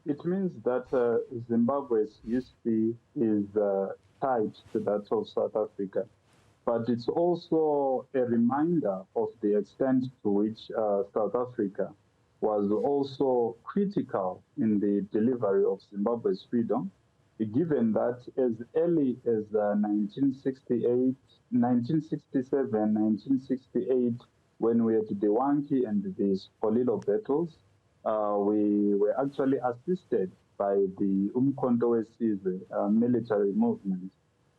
It means that Zimbabwe's history is tied to that of South Africa. But it's also a reminder of the extent to which South Africa was also critical in the delivery of Zimbabwe's freedom, given that as early as 1968, 1967, 1968, when we had the Wanki and the Spolilo battles, we were actually assisted by the Umkhonto weSizwe military movement.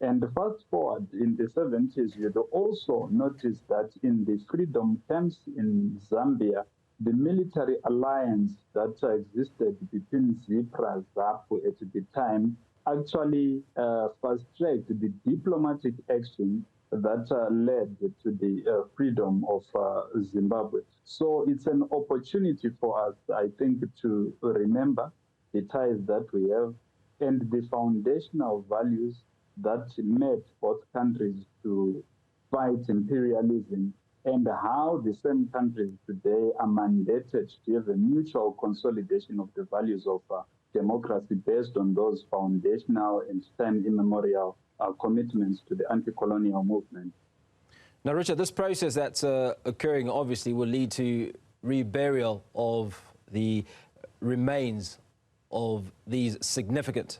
And fast forward in the 70s, you'd also notice that in the freedom camps in Zambia, the military alliance that existed between ZIPRA, ZAPU at the time, actually fast-tracked the diplomatic action that led to the freedom of Zimbabwe. So it's an opportunity for us, I think, to remember the ties that we have and the foundational values that made both countries to fight imperialism, and how the same countries today are mandated to have a mutual consolidation of the values of democracy based on those foundational and time immemorial commitments to the anti-colonial movement. Now, Richard, this process that's occurring obviously will lead to reburial of the remains of these significant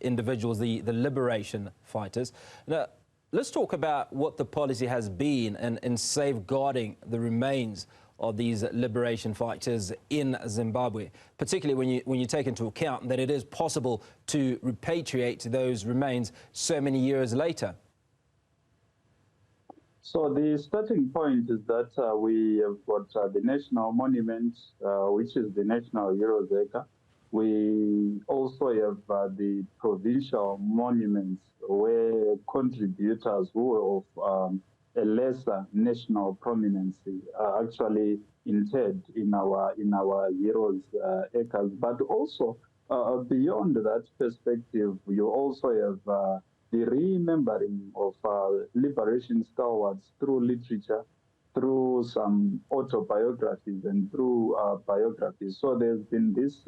individuals, the liberation fighters. Now, let's talk about what the policy has been in safeguarding the remains of these liberation fighters in Zimbabwe, particularly when you take into account that it is possible to repatriate those remains so many years later. So the starting point is that we have got the national monument, which is the National Heroes Acre. We also have the provincial monuments where contributors who are of a lesser national prominence are actually interred in our heroes' acres. But also beyond that perspective, you also have the remembering of liberation stalwarts through literature, through some autobiographies and through biographies. So there's been this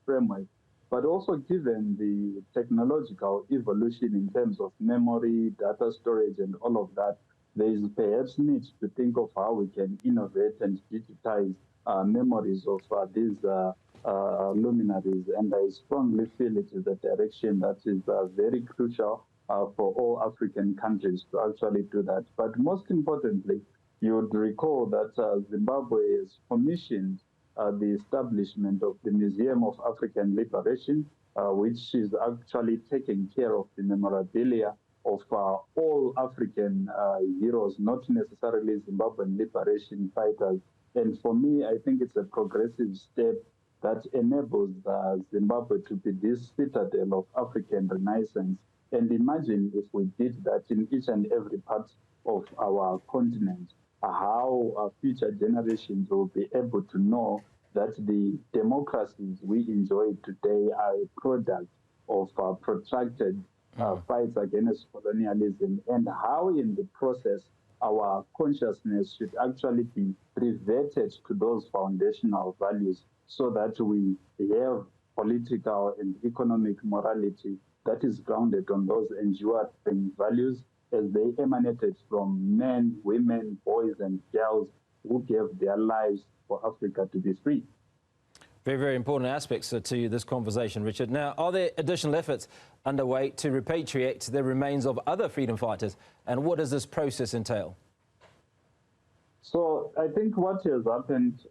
framework, but also given the technological evolution in terms of memory, data storage, and all of that, there is perhaps need to think of how we can innovate and digitize memories of these luminaries. And I strongly feel it is a direction that is very crucial for all African countries to actually do that. But most importantly, you would recall that Zimbabwe has commissioned the establishment of the Museum of African Liberation, which is actually taking care of the memorabilia of all African heroes, not necessarily Zimbabwean liberation fighters. And for me, I think it's a progressive step that enables Zimbabwe to be this citadel of African renaissance. And imagine if we did that in each and every part of our continent, how future generations will be able to know that the democracies we enjoy today are a product of protracted fights against colonialism, and how in the process our consciousness should actually be reverted to those foundational values so that we have political and economic morality that is grounded on those enduring values as they emanated from men, women, boys, and girls who gave their lives for Africa to be free. Very, very important aspects to this conversation, Richard. Now, are there additional efforts underway to repatriate the remains of other freedom fighters, and what does this process entail? So I think what has happened,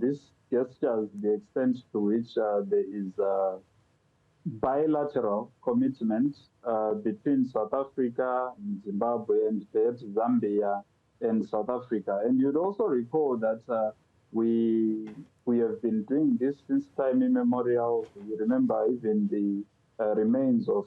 this gestures the extent to which there is bilateral commitment between South Africa and Zimbabwe, and perhaps Zambia and South Africa. And you'd also recall that we have been doing this since time immemorial. You remember even the remains of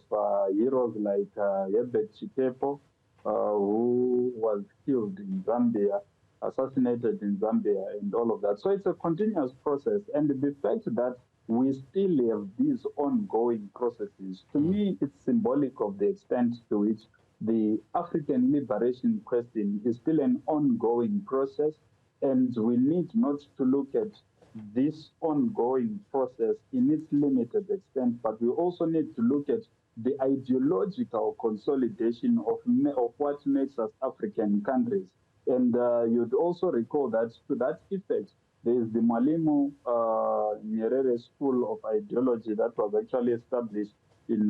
heroes like Herbert Chitepo, who was killed in Zambia, assassinated in Zambia, and all of that. So it's a continuous process. And the fact that we still have these ongoing processes, to me, it's symbolic of the extent to which the African liberation question is still an ongoing process. And we need not to look at this ongoing process in its limited extent, but we also need to look at the ideological consolidation of what makes us African countries. And you'd also recall that to that effect, there is the Mwalimu Nyerere School of Ideology that was actually established in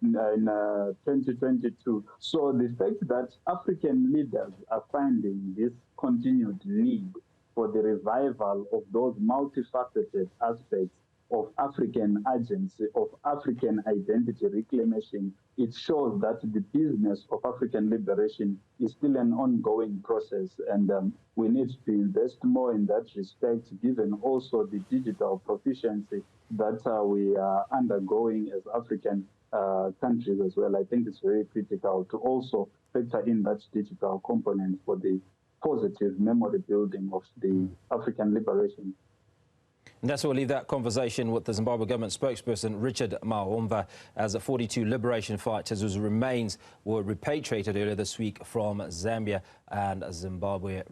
2022. So the fact that African leaders are finding this continued need for the revival of those multifaceted aspects of African agency, of African identity reclamation, it shows that the business of African liberation is still an ongoing process, and we need to invest more in that respect, given also the digital proficiency that we are undergoing as African countries as well. I think it's very critical to also factor in that digital component for the positive memory building of the African liberation. And that's where we'll leave that conversation with the Zimbabwe government spokesperson, Richard Mahomva, as 42 liberation fighters whose remains were repatriated earlier this week from Zambia and Zimbabwe.